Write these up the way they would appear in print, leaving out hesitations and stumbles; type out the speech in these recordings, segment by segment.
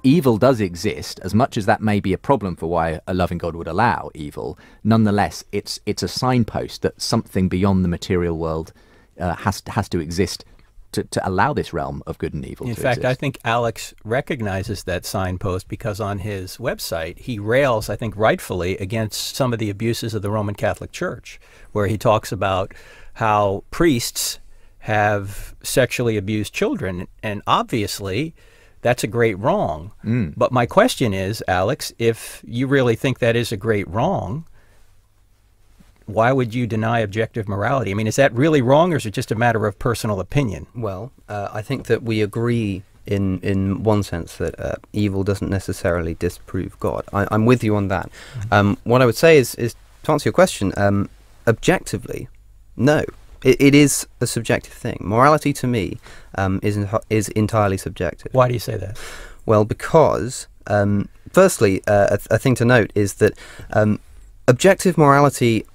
evil does exist, as much as that may be a problem for why a loving God would allow evil, nonetheless, it's a signpost that something beyond the material world has to exist to allow this realm of good and evil to exist. In fact, I think Alex recognizes that signpost because on his website, he rails, I think rightfully, against some of the abuses of the Roman Catholic Church, where he talks about how priests have sexually abused children. And obviously, that's a great wrong. But my question is, Alex, if you really think that is a great wrong, why would you deny objective morality? I mean, is that really wrong, or is it just a matter of personal opinion? Well, I think that we agree in one sense that evil doesn't necessarily disprove God. I'm with you on that. What I would say is to answer your question, objectively, no. It is a subjective thing. Morality, to me, is entirely subjective. Why do you say that? Well, because, firstly, a thing to note is that objective morality...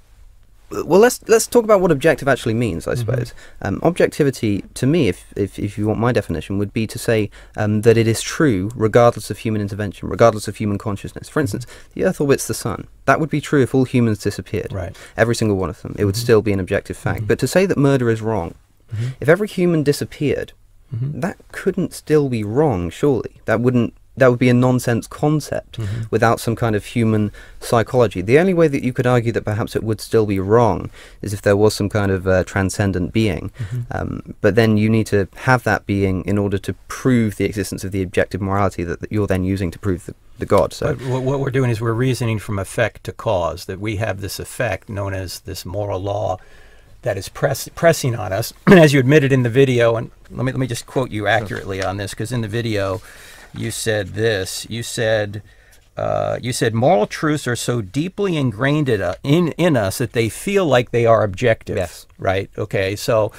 Well, let's talk about what objective actually means, I suppose. Objectivity, to me, if you want my definition, would be to say that it is true regardless of human intervention, regardless of human consciousness. For instance, the Earth orbits the Sun. That would be true if all humans disappeared, right? Every single one of them. It would still be an objective fact. But to say that murder is wrong, if every human disappeared, that couldn't still be wrong, surely. That would be a nonsense concept without some kind of human psychology. The only way that you could argue that perhaps it would still be wrong is if there was some kind of transcendent being. But then you need to have that being in order to prove the existence of the objective morality that you're then using to prove the God. So what we're doing is we're reasoning from effect to cause, that we have this effect known as this moral law that is pressing on us. As you admitted in the video, and let me just quote you accurately on this, because in the video, you said this. You said moral truths are so deeply ingrained in us that they feel like they are objective. Yes. Right? Okay. So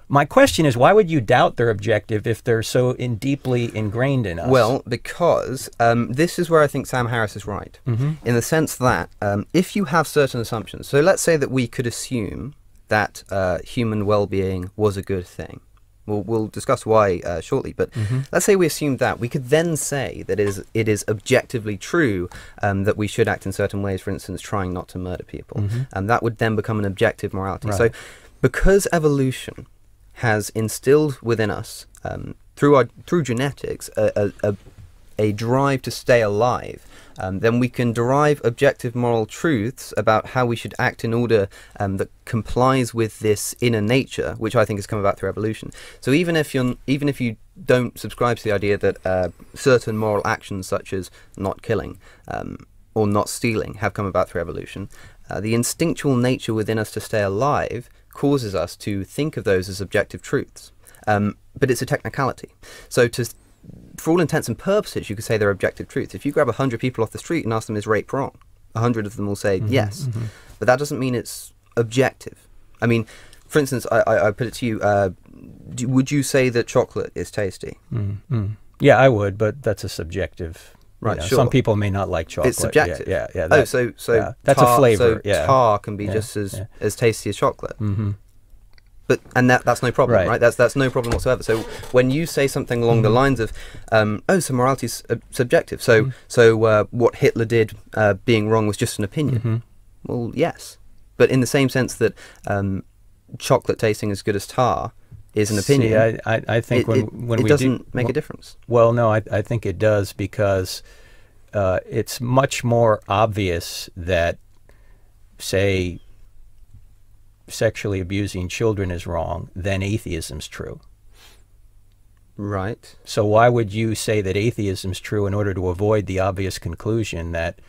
my question is, why would you doubt they're objective if they're so deeply ingrained in us? Well, because this is where I think Sam Harris is right, in the sense that if you have certain assumptions, so let's say that we could assume that human well-being was a good thing. We'll discuss why shortly, but let's say we assume that. We could then say that it is objectively true that we should act in certain ways, for instance, trying not to murder people. And that would then become an objective morality. Right. So because evolution has instilled within us, through genetics, a drive to stay alive, then we can derive objective moral truths about how we should act in order that complies with this inner nature, which I think has come about through evolution. So even if you don't subscribe to the idea that certain moral actions such as not killing or not stealing have come about through evolution, the instinctual nature within us to stay alive causes us to think of those as objective truths. But it's a technicality. So for all intents and purposes, you could say they're objective truths. If you grab 100 people off the street and ask them, is rape wrong? 100 of them will say yes. But that doesn't mean it's objective. I mean, for instance, I put it to you, would you say that chocolate is tasty? Yeah, I would, but that's a subjective. Right, sure. Some people may not like chocolate. It's subjective. Yeah. Oh, so yeah, that's a flavor. So tar can be just as tasty as chocolate. And that's no problem, right? That's no problem whatsoever. So when you say something along the lines of, so morality is subjective. So what Hitler did being wrong was just an opinion. Well, yes, but in the same sense that chocolate tasting as good as tar is an opinion. See, I think when it we doesn't make a difference. Well, no, I think it does, because it's much more obvious that, say, sexually abusing children is wrong than atheism's true. Right. So why would you say that atheism's true in order to avoid the obvious conclusion that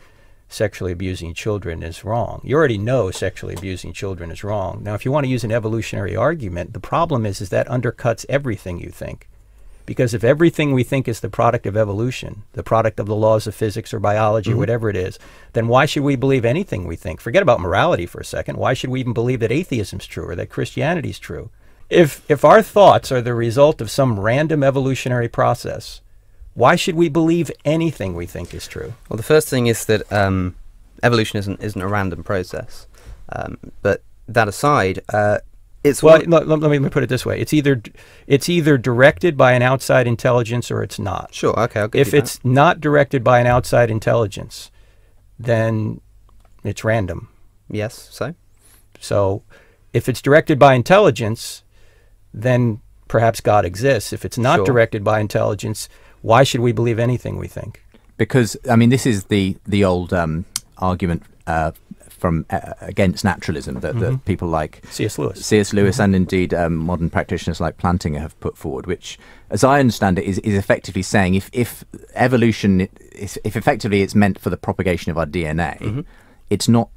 sexually abusing children is wrong? You already know sexually abusing children is wrong. Now, if you want to use an evolutionary argument, the problem is that undercuts everything you think. Because if everything we think is the product of evolution, the product of the laws of physics or biology or whatever it is, then why should we believe anything we think? Forget about morality for a second. Why should we even believe that atheism's true or that Christianity's true? If our thoughts are the result of some random evolutionary process, why should we believe anything we think is true? Well, the first thing is that evolution isn't a random process. But that aside, it's well. Let me put it this way: it's either directed by an outside intelligence or it's not. Sure. Okay. I'll give If you it's not directed by an outside intelligence, then it's random. Yes. So, if it's directed by intelligence, then perhaps God exists. If it's not Sure. directed by intelligence, why should we believe anything we think? Because, I mean, this is the old argument from against naturalism that people like C.S. Lewis. and indeed modern practitioners like Plantinga have put forward, which, as I understand it, is effectively saying if evolution, if effectively it's meant for the propagation of our DNA, it's not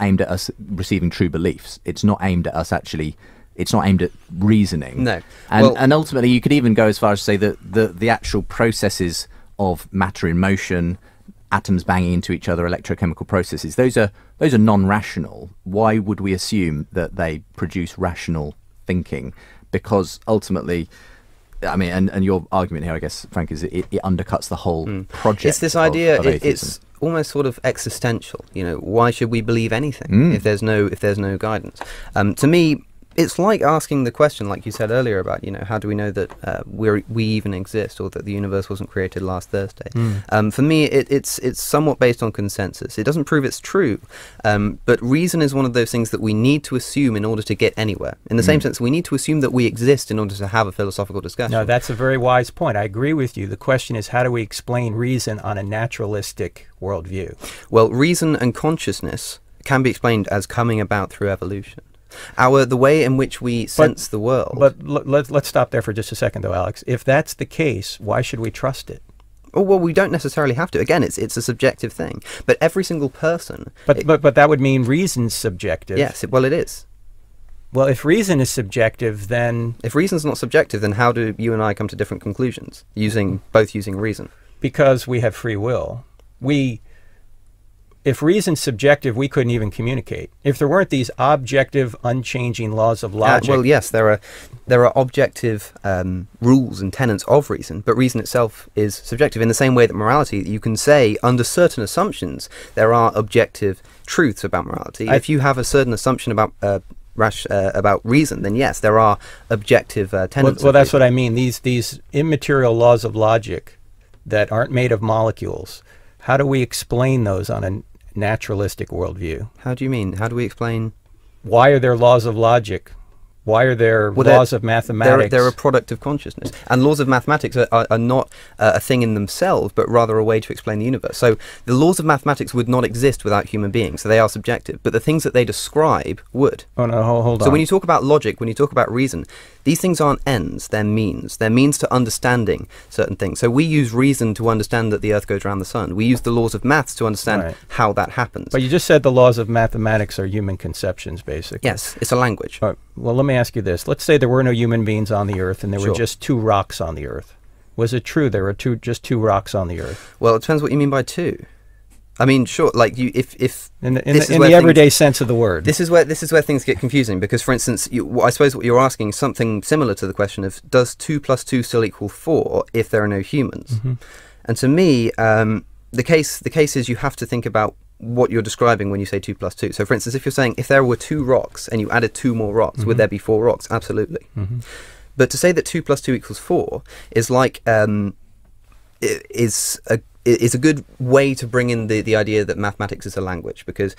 aimed at us receiving true beliefs. It's not aimed at us actually. It's not aimed at reasoning. No. And ultimately, you could even go as far as to say that the actual processes of matter in motion, atoms banging into each other, electrochemical processes, those are non-rational. Why would we assume that they produce rational thinking? Because ultimately, I mean, and your argument here, I guess, Frank, is it undercuts the whole project. It's this idea. Of It's almost sort of existential. You know, why should we believe anything if there's no guidance? To me, it's like asking the question, like you said earlier, about, you know, how do we know that we even exist, or that the universe wasn't created last Thursday? For me, it's somewhat based on consensus. It doesn't prove it's true, but reason is one of those things that we need to assume in order to get anywhere. In the same sense, we need to assume that we exist in order to have a philosophical discussion. No, that's a very wise point. I agree with you. The question is, how do we explain reason on a naturalistic worldview? Well, reason and consciousness can be explained as coming about through evolution. The way in which we sense the world. But let's stop there for just a second, though, Alex. If that's the case, why should we trust it? Oh, well, we don't necessarily have to. Again, it's a subjective thing. But every single person. But that would mean reason's subjective. Yes, well, it is. Well, if reason is subjective, then if reason's not subjective, then how do you and I come to different conclusions both using reason? Because we have free will. If reason's subjective, we couldn't even communicate. If there weren't these objective, unchanging laws of logic. Well, yes, there are objective rules and tenets of reason, but reason itself is subjective. In the same way that morality, you can say under certain assumptions there are objective truths about morality. If you have a certain assumption about reason, then yes, there are objective tenets. Well, that's what I mean. These immaterial laws of logic that aren't made of molecules. How do we explain those on a naturalistic worldview? How do you mean? How do we explain? Why are there laws of logic? Why are there laws of mathematics? They're a product of consciousness. And laws of mathematics are not a thing in themselves, but rather a way to explain the universe. So the laws of mathematics would not exist without human beings, so they are subjective. But the things that they describe would. Oh, no, hold on. So when you talk about logic, when you talk about reason, these things aren't ends, they're means. They're means to understanding certain things. So we use reason to understand that the Earth goes around the sun. We use the laws of maths to understand how that happens. But you just said the laws of mathematics are human conceptions, basically. Yes, it's a language. Well, let me ask you this. Let's say there were no human beings on the Earth and there were just two rocks on the Earth. Was it true there were just two rocks on the Earth? Well, it depends what you mean by two. I mean, sure, like if in the everyday sense of the word. This is where things get confusing, because, for instance, I suppose what you're asking is something similar to the question of, does 2 + 2 still equal 4 if there are no humans? And to me, the case is you have to think about what you're describing when you say 2 + 2. So, for instance, if you're saying if there were 2 rocks and you added 2 more rocks, would there be 4 rocks? Absolutely. But to say that 2 + 2 = 4 is like is a good way to bring in the idea that mathematics is a language, because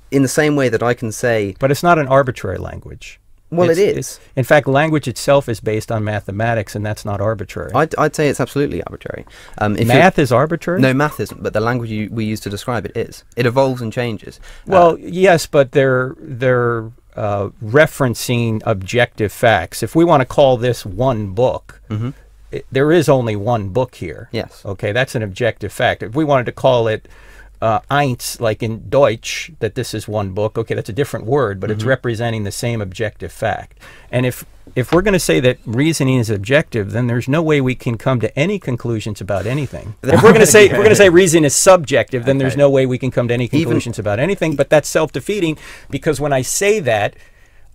in the same way that I can say... But it's not an arbitrary language. Well, it is. In fact, language itself is based on mathematics, and that's not arbitrary. I'd say it's absolutely arbitrary. Math is arbitrary? No, math isn't, but the language we use to describe it is. It evolves and changes. Well, yes, but they're referencing objective facts. If we want to call this one book... there is only one book here. Yes. Okay, that's an objective fact. If we wanted to call it eins, like in Deutsch, that this is one book, okay, that's a different word, but it's representing the same objective fact. And if we're going to say that reasoning is objective, then there's no way we can come to any conclusions about anything. If we're going to say reason is subjective, then there's no way we can come to any conclusions about anything. But that's self-defeating, because when I say that,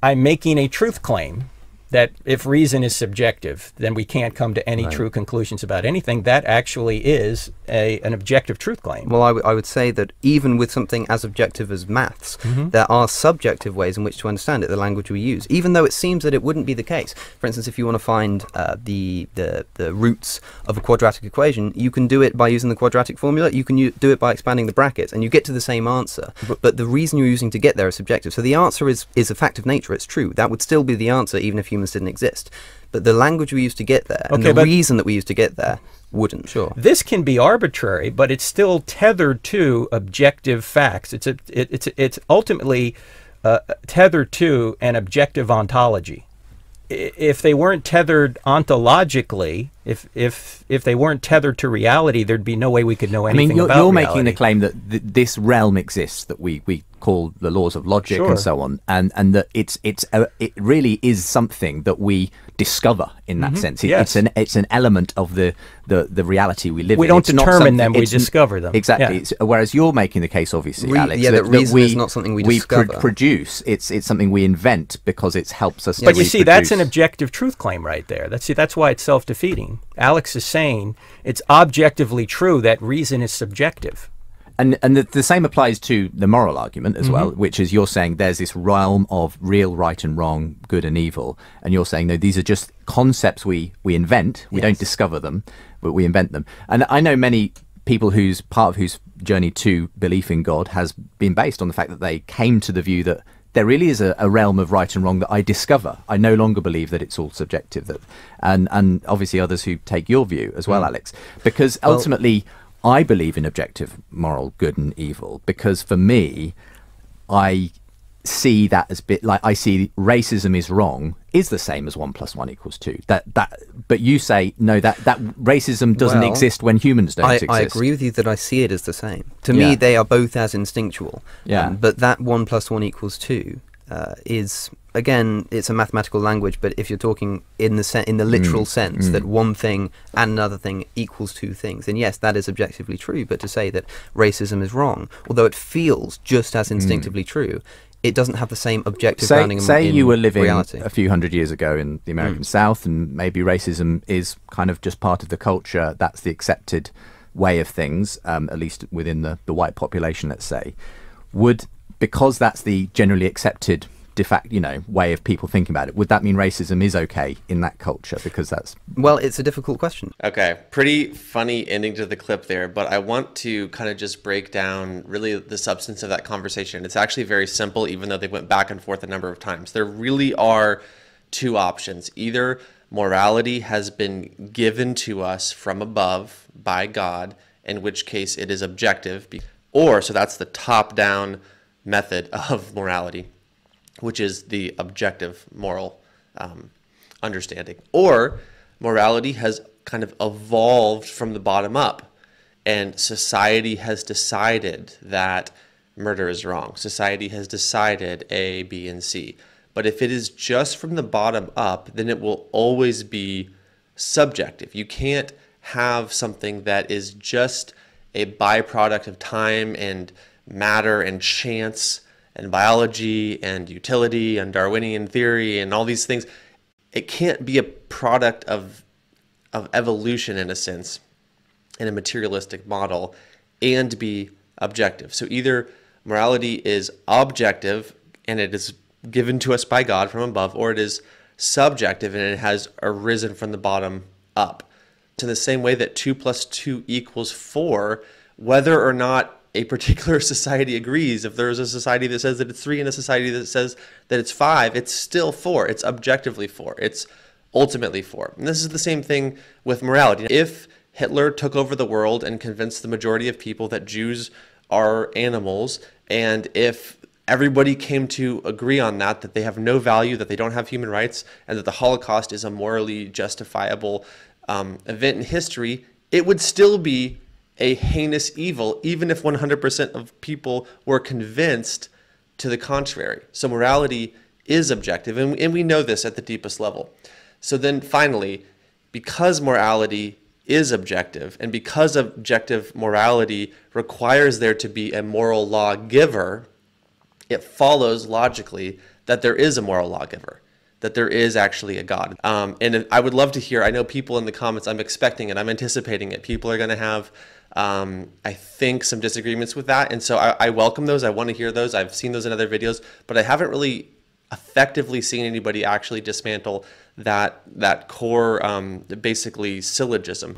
I'm making a truth claim that if reason is subjective, then we can't come to any true conclusions about anything. That actually is an objective truth claim. Well, I would say that even with something as objective as maths, there are subjective ways in which to understand it, the language we use, even though it seems that it wouldn't be the case. For instance, if you want to find the roots of a quadratic equation, you can do it by using the quadratic formula, you can do it by expanding the brackets, and you get to the same answer. But the reason you're using to get there is subjective. So the answer is a fact of nature, it's true. That would still be the answer even if humans didn't exist. But the language we use to get there, and the reason that we use to get there, wouldn't. Sure. This can be arbitrary, but it's still tethered to objective facts. It's ultimately tethered to an objective ontology. If they weren't tethered ontologically, if they weren't tethered to reality, there'd be no way we could know anything about reality. You're making the claim that this realm exists that we call the laws of logic and so on, and that it really is something that we discover in that sense. It's an element of the reality we live in. We don't determine them, we discover them. Exactly. Yeah. Whereas you're making the case, obviously, Alex, that reason is not something we discover. Produce. It's something we invent because it helps us. But you see, that's an objective truth claim right there. That's why it's self-defeating. Alex is saying it's objectively true that reason is subjective. And the same applies to the moral argument as well, which is you're saying there's this realm of real, right and wrong, good and evil. And you're saying, no, these are just concepts we invent. We don't discover them, but we invent them. And I know many people part of whose journey to belief in God has been based on the fact that they came to the view that there really is a realm of right and wrong that I discover. I no longer believe that it's all subjective. And obviously others who take your view as well, Alex, because ultimately I believe in objective moral good and evil, because for me, I see that as I see racism is wrong is the same as 1 + 1 = 2. But you say no, that racism doesn't exist when humans don't exist. I agree with you that I see it as the same. To me, they are both as instinctual. But that 1 + 1 = 2 is, again, it's a mathematical language, but if you're talking in the literal sense that one thing and another thing equals two things, then yes, that is objectively true. But to say that racism is wrong, although it feels just as instinctively true, it doesn't have the same objective grounding in reality. Say you were living a few hundred years ago in the American South, and maybe racism is kind of just part of the culture. That's the accepted way of things, at least within the white population, let's say. Because that's the generally accepted de facto, way of people thinking about it, would that mean racism is okay in that culture? Because that's... Well, it's a difficult question. Okay, pretty funny ending to the clip there, but I want to kind of just break down really the substance of that conversation. It's actually very simple, even though they went back and forth a number of times. There really are two options. Either morality has been given to us from above by God, in which case it is objective, or, so that's the top-down method of morality, which is the objective moral understanding. Or morality has kind of evolved from the bottom up, and society has decided that murder is wrong. Society has decided A, B, and C. But if it is just from the bottom up, then it will always be subjective. You can't have something that is just a byproduct of time and matter and chance and biology and utility and Darwinian theory and all these things. It can't be a product of evolution, in a sense, in a materialistic model, and be objective. So either morality is objective and it is given to us by God from above, or it is subjective and it has arisen from the bottom up. In the same way that 2 + 2 = 4, whether or not a particular society agrees, if there's a society that says that it's 3 and a society that says that it's 5, it's still 4. It's objectively 4. It's ultimately 4. And this is the same thing with morality. If Hitler took over the world and convinced the majority of people that Jews are animals, and if everybody came to agree on that they have no value, that they don't have human rights, and that the Holocaust is a morally justifiable event in history, it would still be a heinous evil, even if 100% of people were convinced to the contrary. So morality is objective, and we know this at the deepest level. So then finally, because morality is objective, and because objective morality requires there to be a moral lawgiver, it follows logically that there is a moral lawgiver. that there is actually a God. And I would love to hear, I know people in the comments, I'm expecting it, I'm anticipating it. People are going to have, I think, some disagreements with that. And so I welcome those. I want to hear those. I've seen those in other videos, but I haven't really effectively seen anybody actually dismantle that core, basically, syllogism.